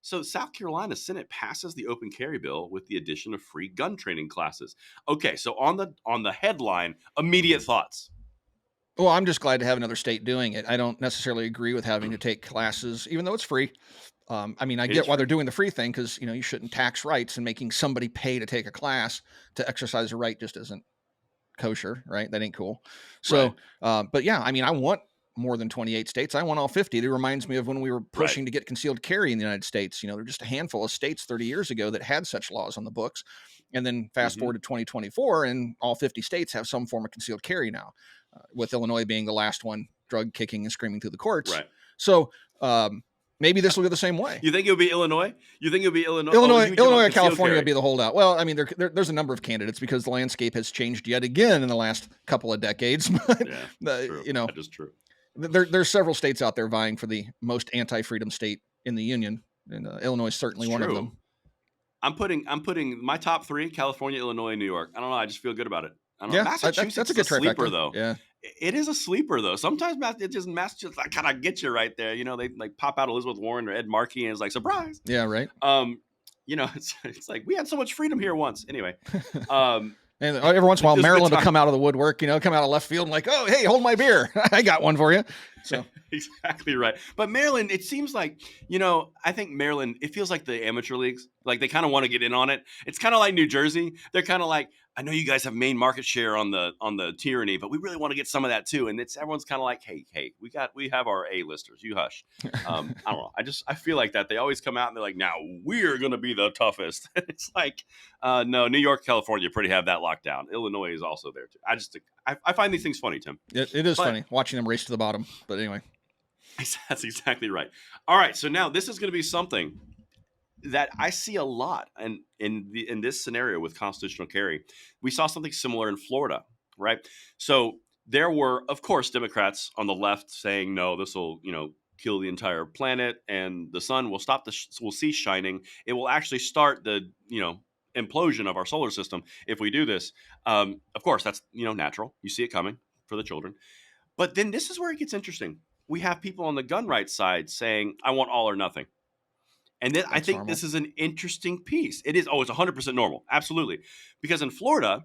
So South Carolina Senate passes the open carry bill with the addition of free gun training classes. Okay, so on the headline, immediate thoughts. Well, I'm just glad to have another state doing it. I don't necessarily agree with having to take classes, even though it's free. I mean, I It is get why they're free. doing the free thing because you shouldn't tax rights, and making somebody pay to take a class to exercise a right just isn't kosher, right? That ain't cool. Right. So, but yeah, I mean, I want more than 28 states. I want all 50. It reminds me of when we were Right. pushing to get concealed carry in the United States. There were just a handful of states 30 years ago that had such laws on the books. And then fast Hmm. forward to 2024, and all 50 states have some form of concealed carry now, with Illinois being the last one, drug kicking and screaming through the courts. Right. So maybe this will go the same way. You think it'll be Illinois? You think it'll be Illinois? Oh, Illinois, you talking about Illinois, or concealed California would carry? be the holdout. Well, I mean, there's a number of candidates because the landscape has changed yet again in the last couple of decades. Yeah, But true. That is true. there's several states out there vying for the most anti-freedom state in the union, and Illinois is certainly It's one of true. them. I'm putting my top three: California, Illinois, New York. I don't know. I just feel good about it. I don't know. Yeah, Massachusetts that's a is a good sleeper, trifecta. though. Yeah, It is a sleeper, though. Sometimes Massachusetts kind of get you right there. They like pop out Elizabeth Warren or Ed Markey, and it's like surprise. yeah, right. Um, it's like we had so much freedom here once. Anyway, um, And every once in a while, it was a good Maryland will time. come out of the woodwork, come out of left field and like, oh, hey, hold my beer. I got one for you. So Exactly right. But Maryland, it seems like, I think Maryland, it feels like the amateur leagues. Like they kind of want to get in on it. It's kind of like New Jersey. They're kind of like, I know you guys have main market share on the tyranny, but we really want to get some of that too. And everyone's kind of like, hey, we have our A-listers. You hush. I don't know. I feel like that. They always come out and they're like, now we're gonna be the toughest. It's like, no, New York, California pretty have that locked down. Illinois is also there too. I find these things funny, Tim. it is But funny watching them race to the bottom. But anyway, that's exactly right. All right, so now this is going to be something that I see a lot, and in this scenario with constitutional carry, we saw something similar in Florida, right? So there were, of course, Democrats on the left saying, no, this will kill the entire planet, and the sun will stop will cease shining. It will actually start the implosion of our solar system if we do this. Of course, that's natural. You see it coming for the children. But then this is where it gets interesting. We have people on the gun rights side saying, I want all or nothing. And then I that's think normal. this is an interesting piece. It is, it's 100% normal. Absolutely. Because in Florida,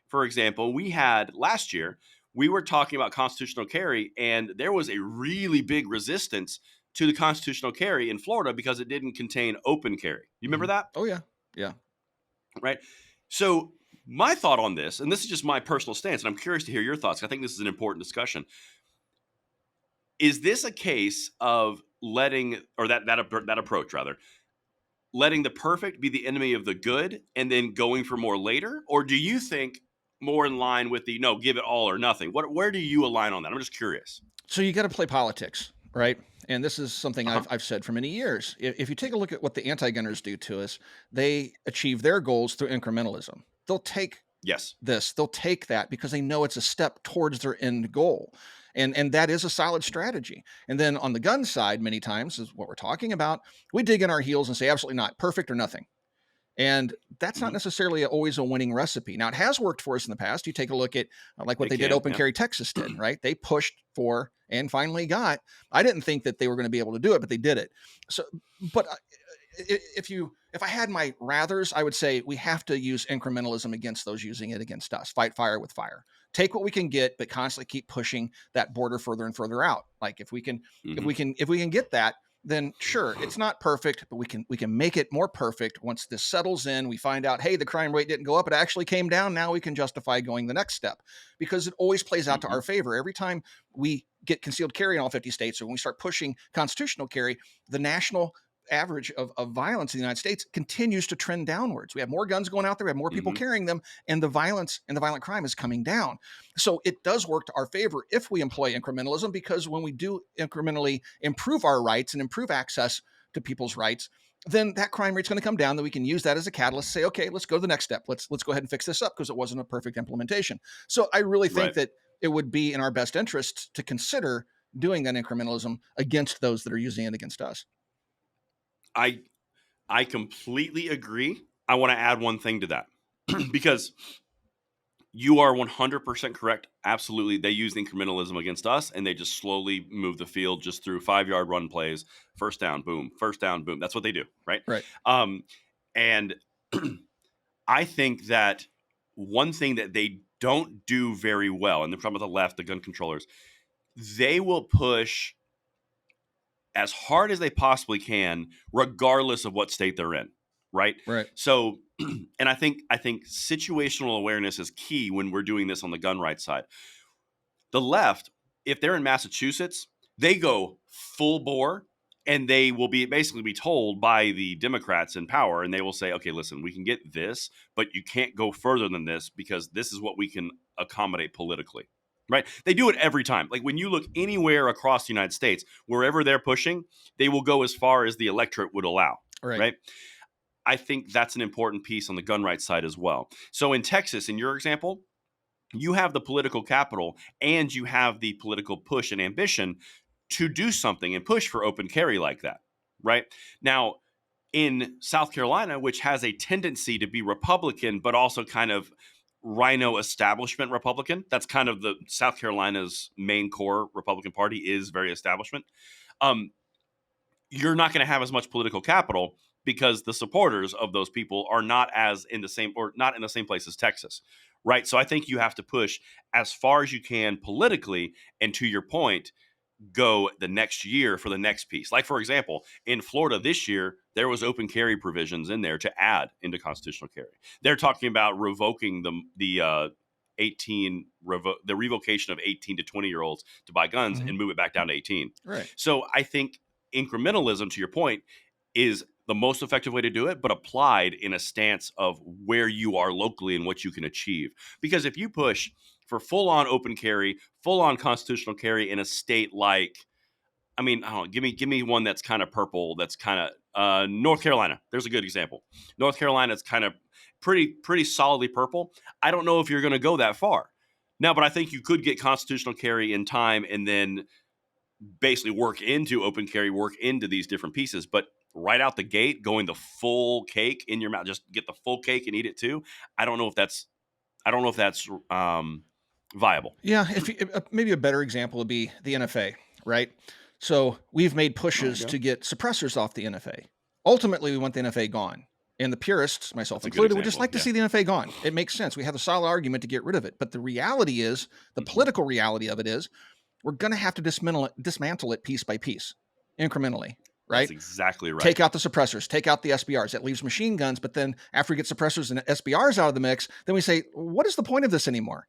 for example, we had last year, we were talking about constitutional carry, and there was a really big resistance to the constitutional carry in Florida because it didn't contain open carry. You remember that? Oh yeah, yeah. Right. So my thought on this, and this is just my personal stance, and I'm curious to hear your thoughts. I think this is an important discussion. Is this a case of letting, or that approach rather, letting the perfect be the enemy of the good and then going for more later? Or do you think more in line with the no, give it all or nothing? Where do you align on that? I'm just curious. So you got to play politics, right? And this is something Uh-huh. I've said for many years. If you take a look at what the anti-gunners do to us, they achieve their goals through incrementalism. They'll take Yes. they'll take that because they know it's a step towards their end goal. And that is a solid strategy. And then on the gun side, many times is what we're talking about, we dig in our heels and say absolutely not, perfect or nothing. And that's not Mm-hmm. necessarily always a winning recipe. Now, it has worked for us in the past. You take a look at like what It they did, can. Open Yeah. Carry Texas did, right? They pushed for and finally got. I didn't think that they were going to be able to do it, but they did it. So, but if I had my rathers, I would say we have to use incrementalism against those using it against us. Fight fire with fire. Take what we can get, but constantly keep pushing that border further and further out. Like if we can get that, then sure, it's not perfect, but we can make it more perfect once this settles in. We find out, hey, the crime rate didn't go up; it actually came down. Now we can justify going the next step because it always plays out to Mm-hmm. our favor. Every time we get concealed carry in all 50 states, or when we start pushing constitutional carry, the national average of violence in the United States continues to trend downwards. We have more guns going out there, we have more people Mm-hmm. carrying them, and the violence and the violent crime is coming down. So it does work to our favor if we employ incrementalism, because when we do incrementally improve our rights and improve access to people's rights, then that crime rate's going to come down. Then we can use that as a catalyst to say, okay, let's go to the next step. Let's go ahead and fix this up because it wasn't a perfect implementation. So I really think Right. that it would be in our best interest to consider doing that incrementalism against those that are using it against us. I completely agree. I want to add one thing to that because You are 100% correct. Absolutely. They use incrementalism against us, and they just slowly move the field just through 5-yard run plays, first down, boom, first down, boom. That's what they do, right? Right. And I think that one thing that they don't do very well, and they're talking about the left, the gun controllers, they will push as hard as they possibly can, regardless of what state they're in, right? Right. So, and I think situational awareness is key when we're doing this on the gun rights side. The left, if they're in Massachusetts, they go full bore, and they will be basically be told by the Democrats in power, and they will say, okay, listen, we can get this, but you can't go further than this because this is what we can accommodate politically. Right? They do it every time. Like when you look anywhere across the United States, wherever they're pushing, they will go as far as the electorate would allow. Right? I think that's an important piece on the gun rights side as well. So in Texas, in your example, you have the political capital and you have the political push and ambition to do something and push for open carry like that. Right? Now, in South Carolina, which has a tendency to be Republican, but also kind of rhino establishment Republican. That's kind of the South Carolina's main core Republican Party is very establishment. You're not going to have as much political capital because the supporters of those people are not as in the same or not in the same place as Texas, right? So I think you have to push as far as you can politically, and to your point, go the next year for the next piece. Like, for example, in Florida this year, there was open carry provisions in there to add into constitutional carry. They're talking about revoking the revocation of 18 to 20-year-olds to buy guns and move it back down to 18. Right. So I think incrementalism, to your point, is the most effective way to do it, but applied in a stance of where you are locally and what you can achieve. Because if you push for full-on open carry, full-on constitutional carry in a state like, I mean, I don't know, give me one that's kind of purple, that's kind of North Carolina. There's a good example. North Carolina is kind of pretty solidly purple. I don't know if you're going to go that far. Now, but I think you could get constitutional carry in time and then basically work into open carry, work into these different pieces. But right out the gate, going the full cake in your mouth, just get the full cake and eat it too. I don't know if that's viable. Yeah, maybe a better example would be the NFA, right? So we've made pushes to get suppressors off the NFA. Ultimately, we want the NFA gone. And the purists, myself included, would just like to see the NFA gone. It makes sense. We have a solid argument to get rid of it. But the reality is, the political reality of it is, we're going to have to dismantle it piece by piece, incrementally. Right? That's exactly right. Take out the suppressors, take out the SBRs. That leaves machine guns. But then after we get suppressors and SBRs out of the mix, then we say, what is the point of this anymore?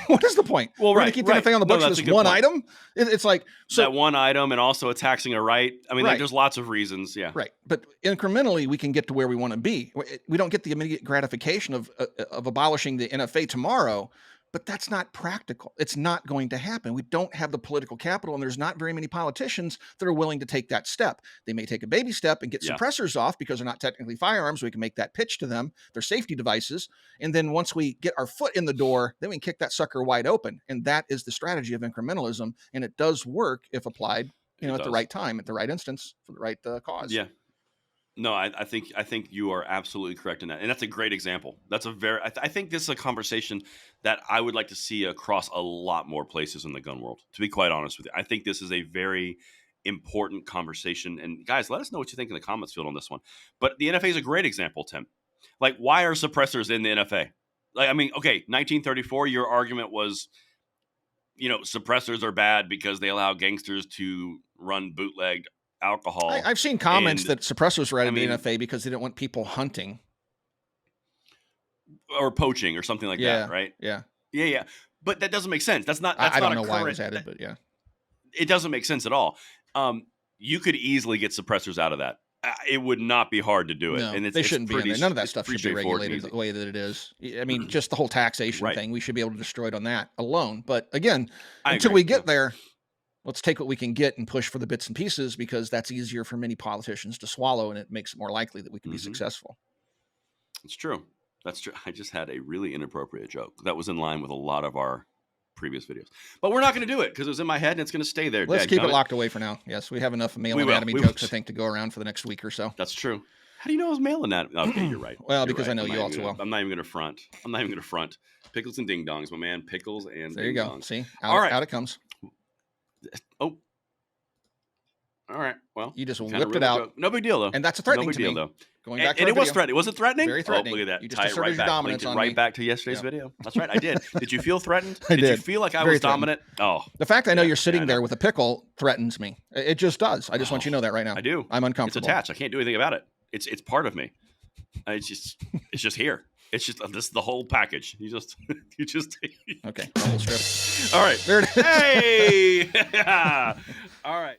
What is the point? Well, we're going to keep the NFA on the books for this one item? It's like... So, that one item and also taxing a right. I mean, there's lots of reasons. Yeah. Right. But incrementally, we can get to where we want to be. We don't get the immediate gratification of abolishing the NFA tomorrow, but that's not practical. It's not going to happen. We don't have the political capital, and there's not very many politicians that are willing to take that step. They may take a baby step and get suppressors off because they're not technically firearms. We can make that pitch to them. They're safety devices. And then once we get our foot in the door, then we can kick that sucker wide open. And that is the strategy of incrementalism. And it does work if applied, at the right time, at the right instance, for the right cause. Yeah. No, I think you are absolutely correct in that, and that's a great example. That's I think this is a conversation that I would like to see across a lot more places in the gun world. To be quite honest with you, I think this is a very important conversation. And guys, let us know what you think in the comments field on this one. But the NFA is a great example, Tim. Like, why are suppressors in the NFA? Like, I mean, okay, 1934, your argument was, suppressors are bad because they allow gangsters to run bootlegged alcohol. I've seen comments that suppressors were added to the NFA because they didn't want people hunting or poaching or something like that, right? Yeah. But that doesn't make sense. That's not. I don't know why it was added, but yeah, it doesn't make sense at all. You could easily get suppressors out of that. It would not be hard to do it. No, and they shouldn't be in there. None of that stuff should be regulated the way that it is. I mean, just the whole taxation thing, we should be able to destroy it on that alone. But again, until we get there, let's take what we can get and push for the bits and pieces, because that's easier for many politicians to swallow, and it makes it more likely that we can be successful. It's true. That's true. I just had a really inappropriate joke that was in line with a lot of our previous videos, but we're not going to do it because it was in my head and it's going to stay there. Let's keep it locked away for now. Yes, we have enough male anatomy jokes, I think, to go around for the next week or so. That's true. How do you know I was mailing that? Okay, you're right. Well, You're because right. I know I'm not you all even too gonna- well. I'm not even going to front. I'm not even going to front. Pickles and ding dongs, my man. Pickles and There ding you go. dongs. See, All right. out it comes. Oh, all right. Well, You just kinda whipped it really out. joke. No big deal though. And that's No threatening big to deal me. though. Going back to And our it was video. threatening. Was it threatening? Very threatening. Oh, look at that. You just Tie it asserted right your back. dominance Linked it on right me. back to yesterday's Yep. video. That's right. I did. Did you feel threatened? I You did. feel like I Very was dominant? Oh, The fact I know Yeah, you're sitting I know. there with a pickle threatens me. It just does. I just want you to know that right now. I do. I'm It's uncomfortable. attached. I can't do anything about it. It's part of me. It's just here. It's just this is the whole package. You just Okay. Rumble strip. all right. There it is. Hey. All right.